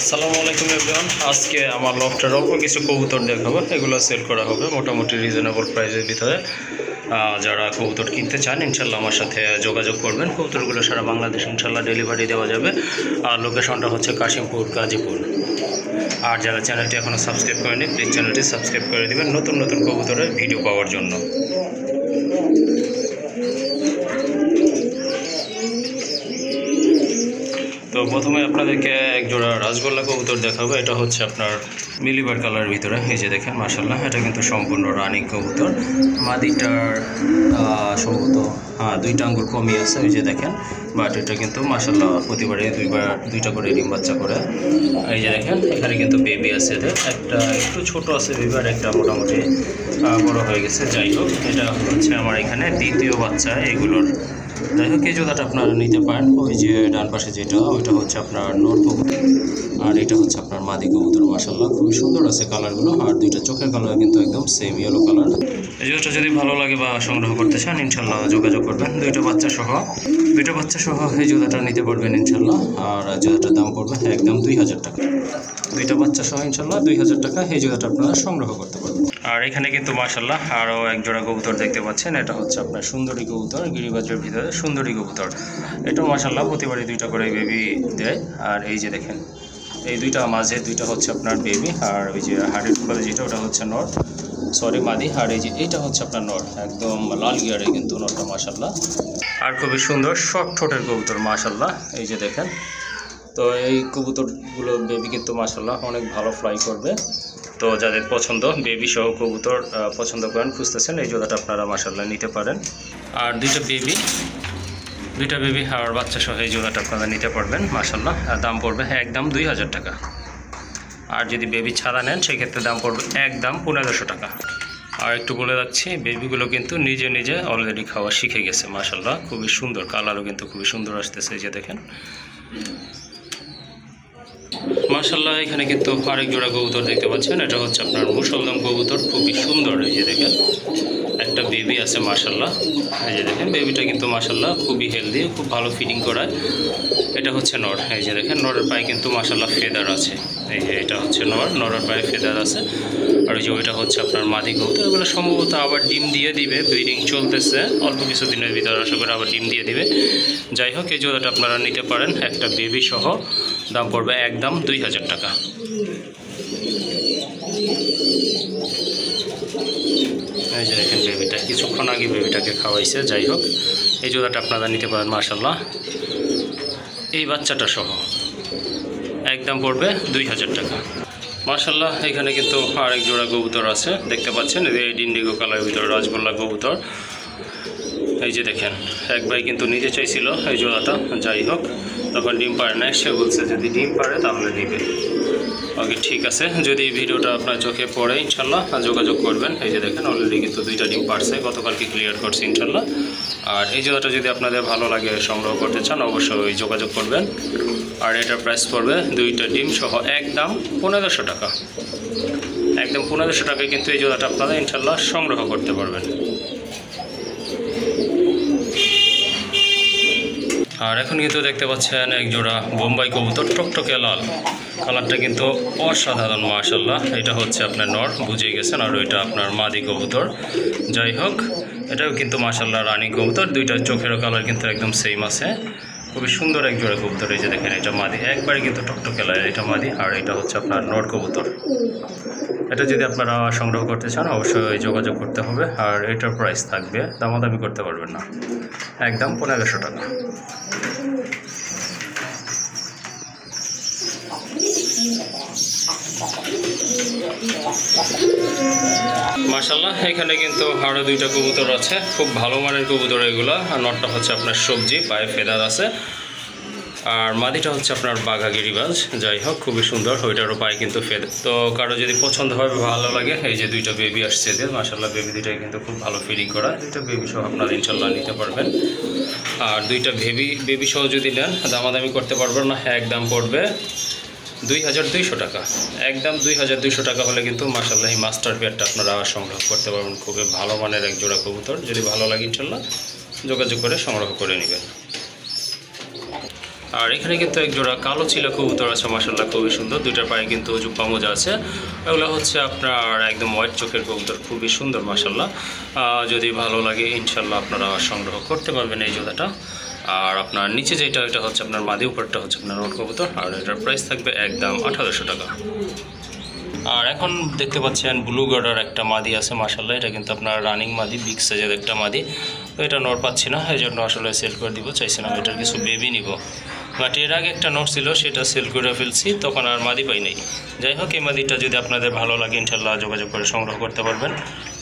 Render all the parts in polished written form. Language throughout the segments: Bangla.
আসসালামু আলাইকুম এভরিওয়ান। আজকে আমার লফটের অল্প কিছু কবুতর দেখাবো, এগুলো সেল করা হবে মোটামুটি রিজনেবল প্রাইসের ভিতরে। যারা কবুতর কিনতে চান ইনশাল্লাহ আমার সাথে যোগাযোগ করবেন। কবুতরগুলো সারা বাংলাদেশ ইনশাল্লাহ ডেলিভারি দেওয়া যাবে। আর লোকেশনটা হচ্ছে কাশিমপুর, গাজীপুর। আর যারা চ্যানেলটি এখনও সাবস্ক্রাইব করেনি প্লিজ চ্যানেলটি সাবস্ক্রাইব করে দেবেন নতুন নতুন কবুতরের ভিডিও পাওয়ার জন্য। তো প্রথমে আপনাদেরকে এক জোড়া রাজগোল্লা কবুতর দেখাবো। এটা হচ্ছে আপনার মিলিবার কালারের ভিতরে, এই যে দেখেন মাশাল্লাহ, এটা কিন্তু সম্পূর্ণ রানিং কবুতর। মাদিটার সম্ভবত দুইটা আঙ্গুল কমই আছে, ওই যে দেখেন। বাট এটা কিন্তু মাশাল্লাহ প্রতিবারে দুইটা করে ডিম বাচ্চা করে। এই যে দেখেন এখানে কিন্তু বেবি আছে, এদের একটা একটু ছোট আছে বেবি, আর একটা মোটামুটি বড় হয়ে গেছে। যাই হোক, এটা হচ্ছে আমার এখানে দ্বিতীয় বাচ্চা এগুলোর। যাই হোক, এই জোড়াটা আপনারা নিতে পারেন। ওই যে ডান পাশে যেটা, ওইটা হচ্ছে আপনার নর কবুতর, আর এটা হচ্ছে আপনার মাদি কবুতর। মাশাল্লাহ খুবই সুন্দর আছে কালারগুলো, আর দুইটা চোখের কালার কিন্তু একদম সেম ইয়েলো কালার। এই জোড়াটা যদি ভালো লাগে বা সংগ্রহ করতে চান ইনশাল্লাহ যোগাযোগ করবেন। দুইটা বাচ্চা সহ এই জোড়াটা নিতে পারবেন ইনশাল্লাহ। আর জোড়াটার দাম পড়বে একদম 2000 টাকা। দুইটা বাচ্চা সহ ইনশাল্লাহ 2000 টাকা এই জোড়াটা আপনারা সংগ্রহ করতে পারবেন। আর এখানে কিন্তু মাশাল্লাহ আরও এক জোড়া কবুতর দেখতে পাচ্ছেন। এটা হচ্ছে আপনার সুন্দরী কবুতর, গিরিবাজের ভিতরে সুন্দরী কবুতর। এটাও মাশাল্লাহ প্রতিবারই দুইটা করে বেবি দেয়। আর এই যে দেখেন এই দুইটা মাঝে দুইটা হচ্ছে আপনার বেবি, আর ওই যে হাড়ের উপরে যেটা ওটা হচ্ছে নর, সরি মাদি। আর এই যে এইটা হচ্ছে আপনার নর, একদম লাল গিয়ারে কিন্তু নরটা মাশাল্লাহ। আর খুবই সুন্দর শর্ট ঠোঁটের কবুতর মাশাল্লাহ, এই যে দেখেন। তো এই কবুতরগুলো বেবি কিন্তু মাশাল্লাহ অনেক ভালো ফ্লাই করবে। তো যাদের পছন্দ বেবি সহ কবুতর পছন্দ করেন, খুঁজতেছেন, এই জোড়াটা আপনারা মাশাল্লাহ নিতে পারেন। আর দুইটা বেবি আর বাচ্চা সহ এই জোড়াটা আপনারা নিতে পারবেন মাশাল্লাহ। দাম পড়বে একদম 2000 টাকা। আর যদি বেবি ছাড়া নেন সেক্ষেত্রে দাম পড়বে একদম 1500 টাকা। আর একটু বলে রাখছি, বেবিগুলো কিন্তু নিজে নিজে অলরেডি খাওয়া শিখে গেছে মাশাল্লাহ। খুবই সুন্দর কালারও কিন্তু খুবই সুন্দর আসতেছে, এই যে দেখেন মাশাল্লাহ। এখানে কিন্তু আরেক জোড়া কবুতর দেখতে পাচ্ছেন, এটা হচ্ছে আপনার মুসলদম কবুতর, খুবই সুন্দর। এই যে দেখেন একটা বেবি আছে মাশাল্লাহ, এই যে দেখেন বেবিটা কিন্তু মাশাল্লাহ খুবই হেলদি, খুব ভালো ফিডিং করায়। এটা হচ্ছে নর, এই যে দেখেন নরের পায়ে কিন্তু মাশাল্লাহ ফেদার আছে। এই যে এটা হচ্ছে নরের পায়ে ফেদার আছে। আর ওই যে ওইটা হচ্ছে আপনার মাদি কবুতর। এগুলো সম্ভবত আবার ডিম দিয়ে দিবে, ব্রিডিং চলতেছে, অল্প কিছু দিনের ভিতরে আশা করে আবার ডিম দিয়ে দিবে। যাই হোক, এই জোড়াটা আপনারা নিতে পারেন একটা বেবি সহ। দাম পড়বে একদম 2000 টাকা। এই যে দেখেন বেবিটা কিছুক্ষণ আগে বেবিটাকে খাওয়াইছে। যাই হোক, এই জোড়াটা আপনারা নিতে পারেন মাশাল্লাহ এই বাচ্চাটা সহ। একদম পড়বে 2000 টাকা মাশাল্লাহ। এখানে কিন্তু আরেক জোড়া কবুতর আছে দেখতে পাচ্ছেন, এই ইন্ডিগো কালারের ভিতরে রাজগোল্লা কবুতর। এই যে দেখেন এক ভাই কিন্তু নিতে চাইছিল এই জোড়াটা, যাই হোক তখন ডিম পারে না, সে বলছে যদি ডিম পারে তাহলে নিবে। ওকে ঠিক আছে, যদি এই ভিডিওটা আপনার চোখে পড়ে ইনশাল্লাহ যোগাযোগ করবেন। এই যে দেখেন অলরেডি কিন্তু দুইটা ডিম পারছে, গতকালকে ক্লিয়ার করছে ইনশাল্লাহ। আর এই জোড়াটা যদি আপনাদের ভালো লাগে সংগ্রহ করতে চান অবশ্যই যোগাযোগ করবেন। আর এটার প্রাইস পড়বে দুইটা ডিম সহ একদম 1500 টাকা। একদম 1500 টাকায় কিন্তু এই জোড়াটা আপনারা ইনশাল্লাহ সংগ্রহ করতে পারবেন। আর এখন কিন্তু দেখতে পাচ্ছেন এক জোড়া বোম্বাই কবুতর, টকটকে লাল কালারটা কিন্তু অসাধারণ মাশাল্লাহ। এটা হচ্ছে আপনার নর, বুঝে গেছেন। আর ওইটা আপনার মাদি কবুতর। যাই হোক, এটাও কিন্তু মাশাল্লাহ রানী কবুতর, দুইটা চোখেরও কালার কিন্তু একদম সেম আছে। খুবই সুন্দর এক জোড়া কবুতর। এই যে দেখেন এটা মাদি, একবারে কিন্তু টকটকে লাল, এটা মাদি। আর এটা হচ্ছে আপনার নর কবুতর। এটা যদি আপনারা সংগ্রহ করতে চান অবশ্যই যোগাযোগ করতে হবে। আর এটার প্রাইস থাকবে, দামাদামি করতে পারবেন না, একদম 1500 টাকা। মাশাল্লাহ এখানে কিন্তু আরও দুইটা কবুতর আছে, খুব ভালো মানের কবুতর এগুলো। আর নটটা হচ্ছে আপনার সবজি, পায়ে ফেদার আছে। আর মাদিটা হচ্ছে আপনার বাঘা গিরিবাজ। যাই হোক খুবই সুন্দর, ওইটারও পায়ে কিন্তু ফেদার। তো কারো যদি পছন্দ হয় ভালো লাগে, এই যে দুইটা বেবি আসছে এদের মাশাল্লাহ, বেবি দুইটাই কিন্তু খুব ভালো ফিডিং করা। দুইটা বেবি সহ আপনারা ইনশাল্লাহ নিতে পারবেন। আর দুইটা বেবি সহ যদি নেন দামাদামি করতে পারবেন না, একদম পড়বে 2200 টাকা। একদম 2200 টাকা হলে কিন্তু মাশাল্লাহ এই মাস্টার পেয়ারটা আপনারা সংগ্রহ করতে পারবেন। খুবই ভালো মানের এক জোড়া কবুতর, যদি ভালো লাগে ইনশাল্লাহ যোগাযোগ করে সংগ্রহ করে নেবেন। আর এখানে কিন্তু এক জোড়া কালো চিলা কবুতর আছে, মাশাআল্লাহ খুবই সুন্দর। দুইটার পায়ে কিন্তু জুব্বা মোজা আছে। এগুলো হচ্ছে আপনার একদম হোয়াইট চোখের কবুতর, খুবই সুন্দর মাশাআল্লাহ। যদি ভালো লাগে ইনশাআল্লাহ আপনারা সংগ্রহ করতে পারবেন এই জোড়াটা। আর আপনার নিচে যেটা, এটা হচ্ছে আপনার মাদি, উপরটা হচ্ছে আপনার নোট কবুতর। আর এটার প্রাইস থাকবে একদম 1800 টাকা। আর এখন দেখতে পাচ্ছেন ব্লু গার্ডার একটা মাদি আছে মাশাআল্লাহ। এটা কিন্তু আপনার রানিং মাদি, বিগ সাইজের একটা মাদি। তো এটা নর পাচ্ছি না, এই জন্য আসলে সেল করে দিব, চাইছিলাম এটার কিছু বেবি নিব। বাট এর আগে একটা নট ছিল, সেটা সেল করে ফেলছি, তখন আর মাদি পাই নাই। যাই হোক, এই মাদিটা যদি আপনাদের ভালো লাগে ইনশাআল্লাহ যোগাযোগ করে সংগ্রহ করতে পারবেন।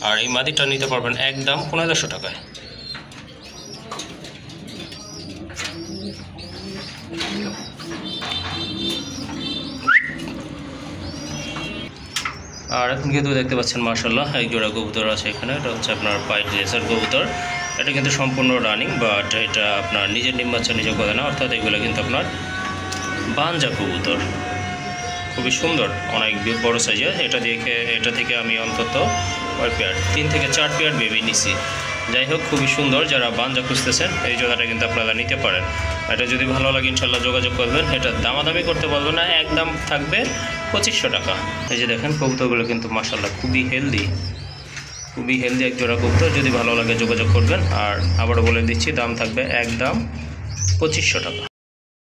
আর এই মাদিটা নিতে পারবেন একদম 1500 টাকায়। আর এখন কিন্তু দেখতে পাচ্ছেন মাশাআল্লাহ এক জোড়া কবুতর আছে এখানে। এটা হচ্ছে আপনার পাইট রেসার কবুতর। এটা কিন্তু সম্পূর্ণ রানিং, বাট এটা আপনার নিজের ডিম বাচ্চা নিজে করে না, অর্থাৎ এগুলো কিন্তু আপনার বানজা কবুতর, খুবই সুন্দর, অনেক বড় সাইজের। এটা থেকে আমি অন্তত কয় পেয়ার, 3 থেকে 4 পেয়ার বেবি নিছি। যাই হোক, খুবই সুন্দর। যারা বানজা খুঁজতেছেন এই জোড়াটা কিন্তু আপনারা নিতে পারেন। এটা যদি ভালো লাগে ইনশাআল্লাহ যোগাযোগ করবেন। এটা দামাদামি করতে পারবেন না, একদম থাকবে 2500 টাকা। এই যে দেখেন কবুতরগুলো কিন্তু মাশাআল্লাহ খুবই হেলদি এক জোড়া কবুতর। যদি ভালো লাগে যোগাযোগ করবেন। আর আবারও বলে দিচ্ছি, দাম থাকবে একদম 2500 টাকা।